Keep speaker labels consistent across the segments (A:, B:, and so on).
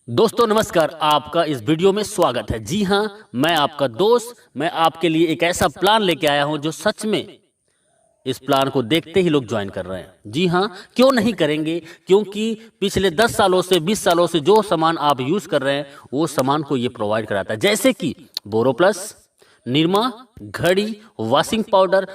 A: दोस्तों नमस्कार, आपका इस वीडियो में स्वागत है। जी हां, मैं आपका दोस्त, मैं आपके लिए एक ऐसा प्लान लेके आया हूं जो सच में इस प्लान को देखते ही लोग ज्वाइन कर रहे हैं। जी हां, क्यों नहीं करेंगे? क्योंकि पिछले 10 सालों से 20 सालों से जो सामान आप यूज कर रहे हैं वो सामान को ये प्रोवाइड कराता है, जैसे कि बोरोप्लस, निरमा, घड़ी, वॉशिंग पाउडर,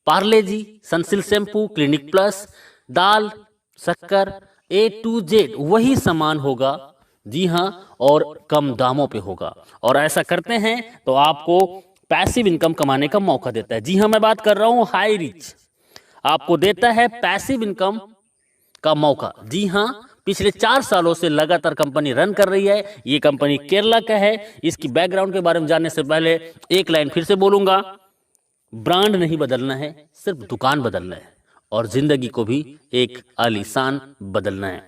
A: पार्ले जी, सनसिल्क शैम्पू, क्लिनिक प्लस, दाल, शक्कर, A to Z वही सामान होगा। जी हाँ, और कम दामों पे होगा। और ऐसा करते हैं तो आपको पैसिव इनकम कमाने का मौका देता है। जी हाँ, मैं बात कर रहा हूँ हाई रिच, आपको देता है पैसिव इनकम का मौका। जी हाँ, पिछले 4 सालों से लगातार कंपनी रन कर रही है। ये कंपनी केरला का है। इसकी बैकग्राउंड के बारे में जानने से पहले एक लाइन फिर से बोलूंगा, ब्रांड नहीं बदलना है, सिर्फ दुकान बदलना है और जिंदगी को भी एक आलीशान बदलना है।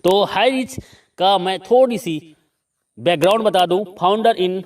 A: तो हाई रिच का मैं थोड़ी सी बैकग्राउंड बता दूं। फाउंडर इन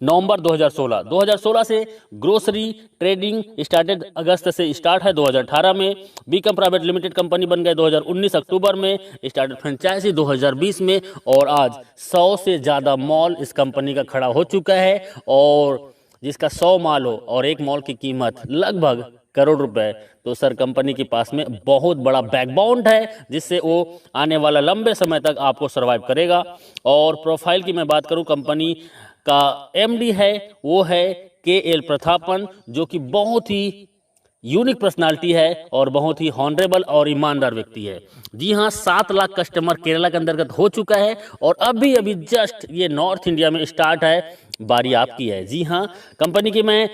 A: नवंबर 2016 से ग्रोसरी ट्रेडिंग स्टार्टेड, अगस्त से स्टार्ट है 2018 में। बीकम प्राइवेट लिमिटेड कंपनी बन गए 2019 अक्टूबर में। स्टार्टेड फ्रेंचाइजी 2020 में और आज 100 से ज़्यादा मॉल इस कंपनी का खड़ा हो चुका है। और जिसका 100 मॉल हो और एक मॉल की कीमत लगभग करोड़ रुपए, तो सर कंपनी के पास में बहुत बड़ा बैकबोन है जिससे वो आने वाला लंबे समय तक आपको सरवाइव करेगा। और प्रोफाइल की मैं बात करूं, कंपनी का एमडी है वो है KL प्रतापन, जो कि बहुत ही यूनिक पर्सनालिटी है और बहुत ही हॉनरेबल और ईमानदार व्यक्ति है। जी हाँ, 7 लाख कस्टमर केरला के अंतर्गत हो चुका है और अभी अभी जस्ट ये नॉर्थ इंडिया में स्टार्ट है, बारी आपकी है। जी हाँ, कंपनी की मैं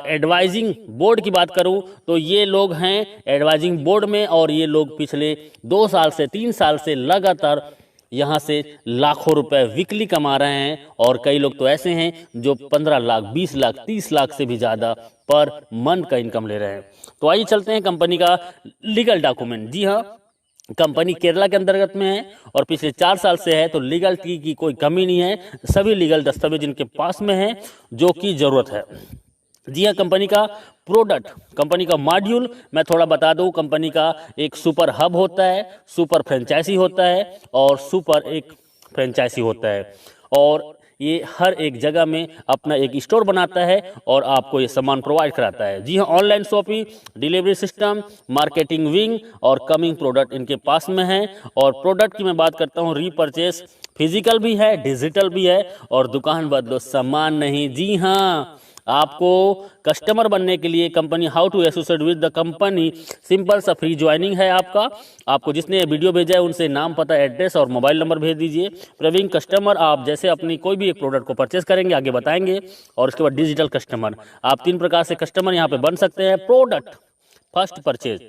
A: एडवाइजिंग बोर्ड की बात करूं तो ये लोग हैं एडवाइजिंग बोर्ड में और ये लोग पिछले 2 साल से 3 साल से लगातार यहाँ से लाखों रुपए वीकली कमा रहे हैं। और कई लोग तो ऐसे हैं जो 15 लाख, 20 लाख, 30 लाख से भी ज़्यादा पर मंथ का इनकम ले रहे हैं। तो आइए चलते हैं कंपनी का लीगल डॉक्यूमेंट। जी हाँ, कंपनी केरला के अंतर्गत में है और पिछले 4 साल से है, तो लीगल की कोई कमी नहीं है। सभी लीगल दस्तावेज इनके पास में है जो कि ज़रूरत है। जी हाँ, कंपनी का प्रोडक्ट, कंपनी का मॉड्यूल मैं थोड़ा बता दूं। कंपनी का एक सुपर हब होता है, सुपर फ्रेंचाइजी होता है और सुपर एक फ्रेंचाइजी होता है। और ये हर एक जगह में अपना एक स्टोर बनाता है और आपको ये सामान प्रोवाइड कराता है। जी हाँ, online shopping, delivery system, marketing wing और कमिंग प्रोडक्ट इनके पास में है। और प्रोडक्ट की मैं बात करता हूँ, रीपरचेस फिजिकल भी है, डिजिटल भी है और दुकान बदलो सामान नहीं। जी हाँ, आपको कस्टमर बनने के लिए company how to associate with the company, simple सा फ्री ज्वाइनिंग है आपको जिसने वीडियो भेजा है उनसे नाम, पता, एड्रेस और मोबाइल नंबर भेज दीजिए। प्रवीण कस्टमर, आप जैसे अपनी कोई भी एक प्रोडक्ट को परचेस करेंगे आगे बताएंगे। और उसके बाद डिजिटल कस्टमर, आप 3 प्रकार से कस्टमर यहाँ पे बन सकते हैं। प्रोडक्ट फर्स्ट परचेज,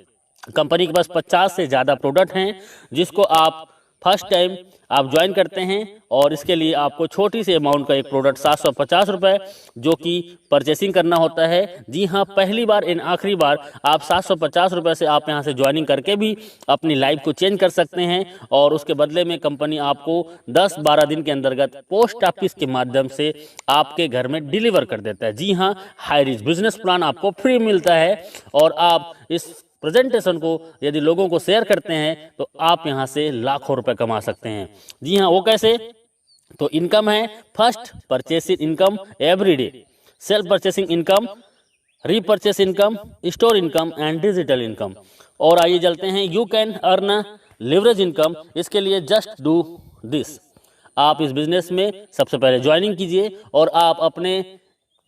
A: कंपनी के पास 50 से ज़्यादा प्रोडक्ट हैं जिसको आप फर्स्ट टाइम आप ज्वाइन करते हैं और इसके लिए आपको छोटी सी अमाउंट का एक प्रोडक्ट 750 रुपये जो कि परचेसिंग करना होता है। जी हाँ, पहली बार इन आखिरी बार आप 750 रुपये से आप यहाँ से ज्वाइनिंग करके भी अपनी लाइफ को चेंज कर सकते हैं। और उसके बदले में कंपनी आपको 10-12 दिन के अंतर्गत पोस्ट ऑफिस के माध्यम से आपके घर में डिलीवर कर देता है। जी हाँ, हाई रिच बिजनेस प्लान आपको फ्री मिलता है और आप इस प्रेजेंटेशन को यदि लोगों को शेयर करते हैं तो आप यहां से लाखों रुपए कमा सकते हैं। जी हाँ, वो कैसे? तो इनकम है first purchasing income everyday, self purchasing income, repurchase income, store income and digital income. और आइए चलते हैं, you can earn leverage income. इसके लिए जस्ट डू दिस, आप इस बिजनेस में सबसे पहले ज्वाइनिंग कीजिए और आप अपने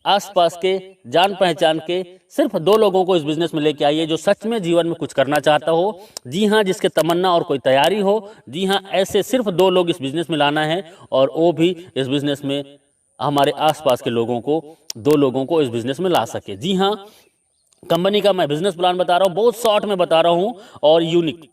A: आसपास के जान पहचान के सिर्फ 2 लोगों को इस बिजनेस में लेके आइए जो सच में जीवन में कुछ करना चाहता हो। जी हाँ, जिसके तमन्ना और कोई तैयारी हो। जी हाँ, ऐसे सिर्फ 2 लोग इस बिजनेस में लाना है और वो भी इस बिजनेस में हमारे आसपास के लोगों को, 2 लोगों को इस बिजनेस में ला सके। जी हाँ, कंपनी का मैं बिजनेस प्लान बता रहा हूँ, बहुत शॉर्ट में बता रहा हूँ और यूनिक।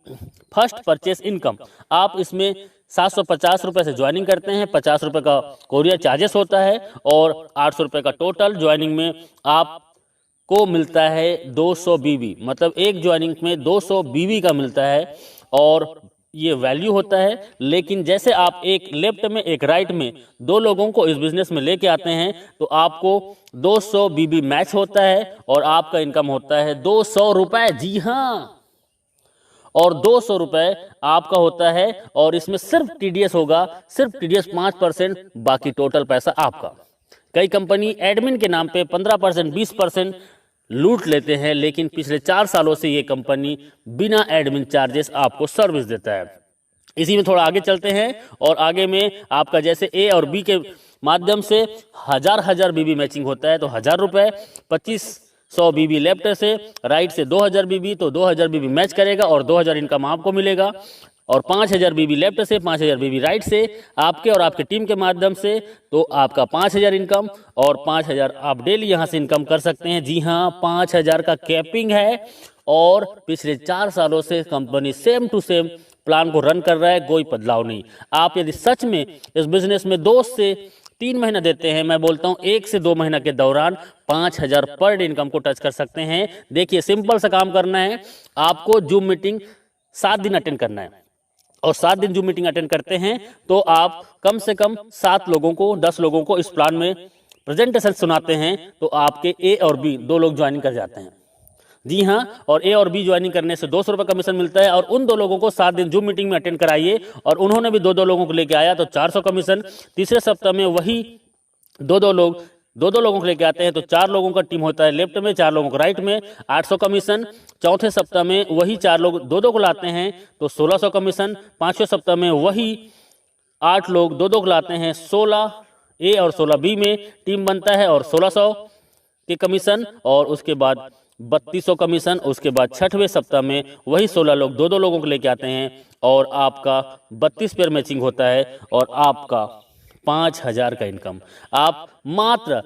A: फर्स्ट परचेस इनकम, आप इसमें 750 रुपये से ज्वाइनिंग करते हैं, 50 रुपये का कोरियर चार्जेस होता है और 800 रुपये का टोटल ज्वाइनिंग में आपको मिलता है 200 बीबी, मतलब एक ज्वाइनिंग में 200 बीबी का मिलता है और ये वैल्यू होता है। लेकिन जैसे आप एक लेफ्ट में एक राइट में 2 लोगों को इस बिजनेस में लेके आते हैं तो आपको 200 बीबी मैच होता है और आपका इनकम होता है 200 रुपये। जी हाँ, और 200 रुपये आपका होता है। और इसमें सिर्फ टीडीएस होगा, सिर्फ टीडीएस 5%, बाकी टोटल पैसा आपका। कई कंपनी एडमिन के नाम पे 15%, 20% लूट लेते हैं, लेकिन पिछले 4 सालों से ये कंपनी बिना एडमिन चार्जेस आपको सर्विस देता है। इसी में थोड़ा आगे चलते हैं, और आगे में आपका जैसे ए और बी के माध्यम से हजार बीबी मैचिंग होता है, तो 1000 रुपये, 2500 बीबी लेफ्ट से, राइट से 2000 बीबी, तो 2000 बीबी मैच करेगा और 2000 इनकम आपको मिलेगा। और 5000 बीबी लेफ्ट से, 5000 बीबी राइट से आपके और आपके टीम के माध्यम से, तो आपका 5000 इनकम, और 5000 आप डेली यहाँ से इनकम कर सकते हैं। जी हाँ, 5000 का कैपिंग है, और पिछले 4 सालों से company same to same plan को रन कर रहा है, कोई बदलाव नहीं। आप यदि सच में इस बिजनेस में 2 से 3 महीना देते हैं, मैं बोलता हूं 1 से 2 महीना के दौरान 5000 पर डे इनकम को टच कर सकते हैं। देखिए, सिंपल सा काम करना है, आपको जूम मीटिंग 7 दिन अटेंड करना है, और 7 दिन जूम मीटिंग अटेंड करते हैं तो आप कम से कम 7 लोगों को, 10 लोगों को इस प्लान में प्रेजेंटेशन सुनाते हैं, तो आपके ए और बी 2 लोग ज्वाइनिंग कर जाते हैं। जी हाँ, और ए और बी ज्वाइनिंग करने से 200 रुपये कमीशन मिलता है, और उन 2 लोगों को 7 दिन जूम मीटिंग में अटेंड कराइए, और उन्होंने भी 2-2 लोगों को लेके आया तो 400 कमीशन। तीसरे सप्ताह में वही 2-2 लोगों को लेके आते हैं, तो 4 लोगों का टीम होता है लेफ्ट में, 4 लोगों को राइट में, 800 कमीशन। चौथे सप्ताह में वही 4 लोग 2-2 को लाते हैं, तो 1600 कमीशन। 5वें सप्ताह में वही 8 लोग 2-2 को लाते हैं, 16 ए और 16 बी में टीम बनता है, और 1600 के कमीशन, और उसके बाद 3200 कमीशन। उसके बाद 6वें सप्ताह में वही 16 लोग 2-2 लोगों को लेके आते हैं, और आपका 32 पेयर मैचिंग होता है, और आपका 5000 का इनकम। आप मात्र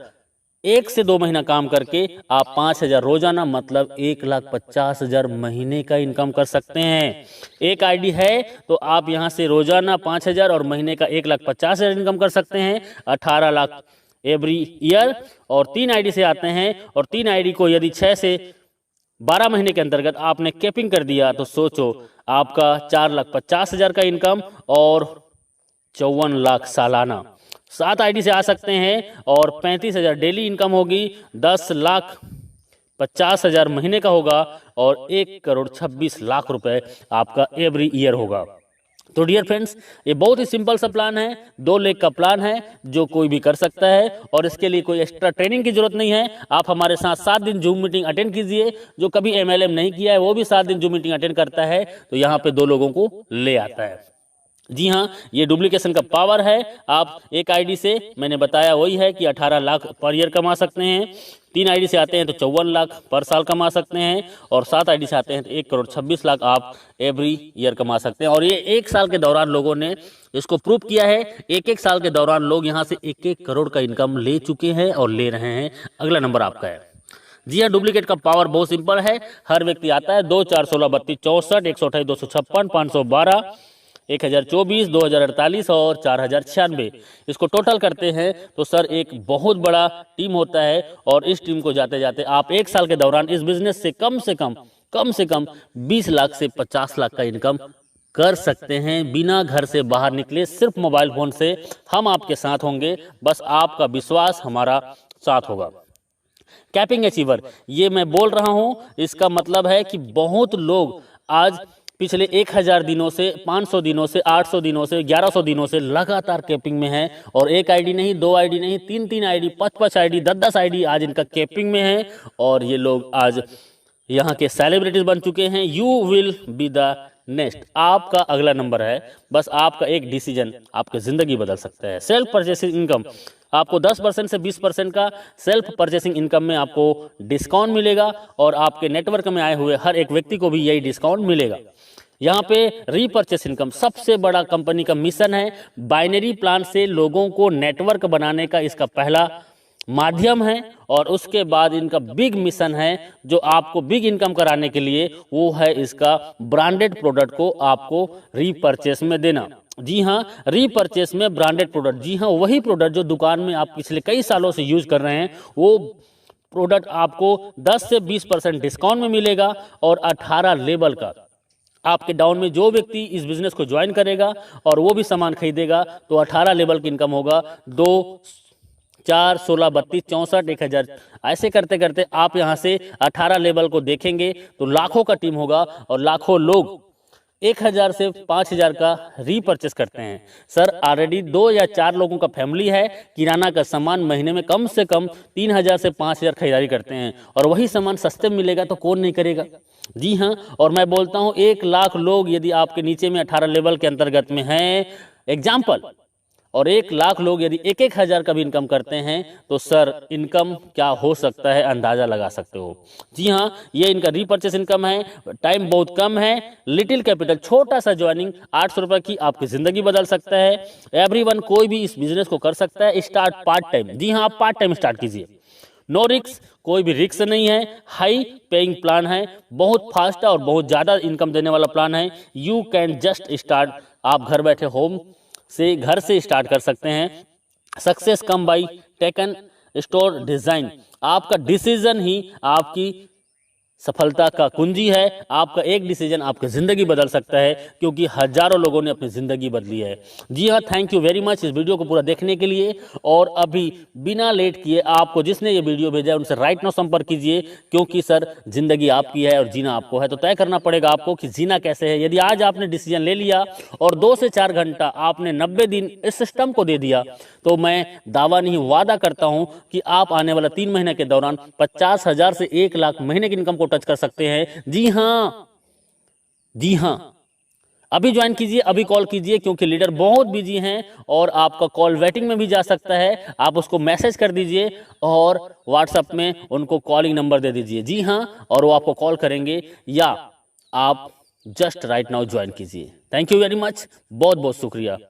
A: 1 से 2 महीना काम करके आप 5000 रोजाना, मतलब 1,50,000 महीने का इनकम कर सकते हैं। एक आईडी है तो आप यहां से रोजाना 5000 और महीने का 1,50,000 इनकम कर सकते हैं, 18 लाख एवरी ईयर। और 3 आईडी से आते हैं, और 3 आईडी को यदि 6 से 12 महीने के अंतर्गत आपने कैपिंग कर दिया, तो सोचो आपका 4,50,000 का इनकम और 54 लाख सालाना। 7 आईडी से आ सकते हैं, और 35,000 डेली इनकम होगी, 10,50,000 महीने का होगा, और 1,26,00,000 रुपए आपका एवरी ईयर होगा। तो डियर फ्रेंड्स, ये बहुत ही सिंपल सा प्लान है, 2 लेग का प्लान है, जो कोई भी कर सकता है, और इसके लिए कोई एक्स्ट्रा ट्रेनिंग की जरूरत नहीं है। आप हमारे साथ 7 दिन जूम मीटिंग अटेंड कीजिए। जो कभी एमएलएम नहीं किया है वो भी 7 दिन जूम मीटिंग अटेंड करता है, तो यहाँ पे 2 लोगों को ले आता है। जी हाँ, ये डुप्लीकेशन का पावर है। आप एक आईडी से, मैंने बताया वही है कि 18 लाख पर ईयर कमा सकते हैं। 3 आईडी से आते हैं तो 54 लाख पर साल कमा सकते हैं, और 7 आईडी से आते हैं तो 1,26,00,000 आप एवरी ईयर कमा सकते हैं। और ये 1 साल के दौरान लोगों ने इसको प्रूव किया है। 1-1 साल के दौरान लोग यहाँ से 1-1 करोड़ का इनकम ले चुके हैं और ले रहे हैं। अगला नंबर आपका है। जी हाँ, डुप्लीकेट का पावर बहुत सिंपल है। हर व्यक्ति आता है 2, 4, 16, 32, 64, 128, 256, 512, 1024, 2048 और 4096। इसको टोटल करते हैं तो सर एक बहुत बड़ा टीम होता है, और इस टीम को जाते जाते आप 1 साल के दौरान इस बिजनेस से कम से कम 20 लाख से 50 लाख का इनकम कर सकते हैं, बिना घर से बाहर निकले, सिर्फ मोबाइल फोन से। हम आपके साथ होंगे, बस आपका विश्वास हमारा साथ होगा। कैपिंग अचीवर, ये मैं बोल रहा हूं, इसका मतलब है कि बहुत लोग आज पिछले 1000 दिनों से, 500 दिनों से, 800 दिनों से, 1100 दिनों से लगातार कैपिंग में है, और 1 आईडी नहीं, 2 आईडी नहीं, 3-3 आईडी, 5-5 आईडी, 10-10 आईडी आज इनका कैपिंग में है, और ये लोग आज यहाँ के सेलिब्रिटीज बन चुके हैं। You will be the next, आपका अगला नंबर है। बस आपका एक डिसीजन आपकी जिंदगी बदल सकता है। सेल्फ परचेसिंग इनकम, आपको 10% से 20% का सेल्फ परचेसिंग इनकम में आपको डिस्काउंट मिलेगा, और आपके नेटवर्क में आए हुए हर एक व्यक्ति को भी यही डिस्काउंट मिलेगा। यहाँ पे रीपर्चेस इनकम सबसे बड़ा कंपनी का मिशन है। बाइनरी प्लान से लोगों को नेटवर्क बनाने का इसका पहला माध्यम है, और उसके बाद इनका बिग मिशन है जो आपको बिग इनकम कराने के लिए, वो है इसका ब्रांडेड प्रोडक्ट को आपको रीपर्चेस में देना। जी हाँ, रीपर्चेस में ब्रांडेड प्रोडक्ट, जी हाँ, वही प्रोडक्ट जो दुकान में आप पिछले कई सालों से यूज कर रहे हैं, वो प्रोडक्ट आपको 10 से 20% डिस्काउंट में मिलेगा, और 18 लेवल का आपके डाउन में जो व्यक्ति इस बिजनेस को ज्वाइन करेगा और वो भी सामान खरीदेगा, तो 18 लेवल की इनकम होगा। 2, 4, 16, 32, 64, 1000, ऐसे करते करते आप यहाँ से 18 लेवल को देखेंगे तो लाखों का टीम होगा, और लाखों लोग 1000 से 5000 का रीपर्चेस करते हैं। सर ऑलरेडी 2 या 4 लोगों का फैमिली है, किराना का सामान महीने में कम से कम 3000 से 5000 खरीदारी करते हैं और वही सामान सस्ते में मिलेगा तो कौन नहीं करेगा। जी हाँ, और मैं बोलता हूँ 1 लाख लोग यदि आपके नीचे में 18 लेवल के अंतर्गत में हैं एग्जाम्पल, और 1 लाख लोग यदि 1-1 हज़ार का भी इनकम करते हैं तो सर इनकम क्या हो सकता है अंदाज़ा लगा सकते हो। जी हाँ, ये इनका रीपर्चेस इनकम है, टाइम बहुत कम है, लिटिल कैपिटल, छोटा सा ज्वाइनिंग 800 रुपये की आपकी ज़िंदगी बदल सकता है। एवरीवन कोई भी इस बिजनेस को कर सकता है, स्टार्ट पार्ट टाइम। जी हाँ, आप पार्ट टाइम स्टार्ट कीजिए, नो रिक्स, कोई भी रिक्स नहीं है, हाई पेइंग प्लान है, बहुत फास्ट है और बहुत ज़्यादा इनकम देने वाला प्लान है। यू कैन जस्ट स्टार्ट, आप घर बैठे होम से घर से स्टार्ट कर सकते हैं। Success come by taken store design, आपका डिसीजन ही आपकी सफलता का कुंजी है। आपका एक डिसीजन आपकी ज़िंदगी बदल सकता है, क्योंकि हजारों लोगों ने अपनी ज़िंदगी बदली है। जी हाँ, थैंक यू वेरी मच इस वीडियो को पूरा देखने के लिए। और अभी बिना लेट किए आपको जिसने ये वीडियो भेजा है उनसे राइट नाउ संपर्क कीजिए, क्योंकि सर ज़िंदगी आपकी है और जीना आपको है, तो तय करना पड़ेगा आपको कि जीना कैसे है। यदि आज आपने डिसीजन ले लिया और 2 से 4 घंटा आपने 90 दिन इस सिस्टम को दे दिया, तो मैं दावा नहीं वादा करता हूं कि आप आने वाला 3 महीने के दौरान 50,000 से 1 लाख महीने की इनकम को टच कर सकते हैं। जी हाँ, जी हाँ, अभी ज्वाइन कीजिए, अभी कॉल कीजिए, क्योंकि लीडर बहुत बिजी हैं और आपका कॉल वेटिंग में भी जा सकता है। आप उसको मैसेज कर दीजिए और व्हाट्सएप में उनको कॉलिंग नंबर दे दीजिए। जी हाँ, और वो आपको कॉल करेंगे, या आप जस्ट राइट नाउ ज्वाइन कीजिए। थैंक यू वेरी मच, बहुत बहुत शुक्रिया।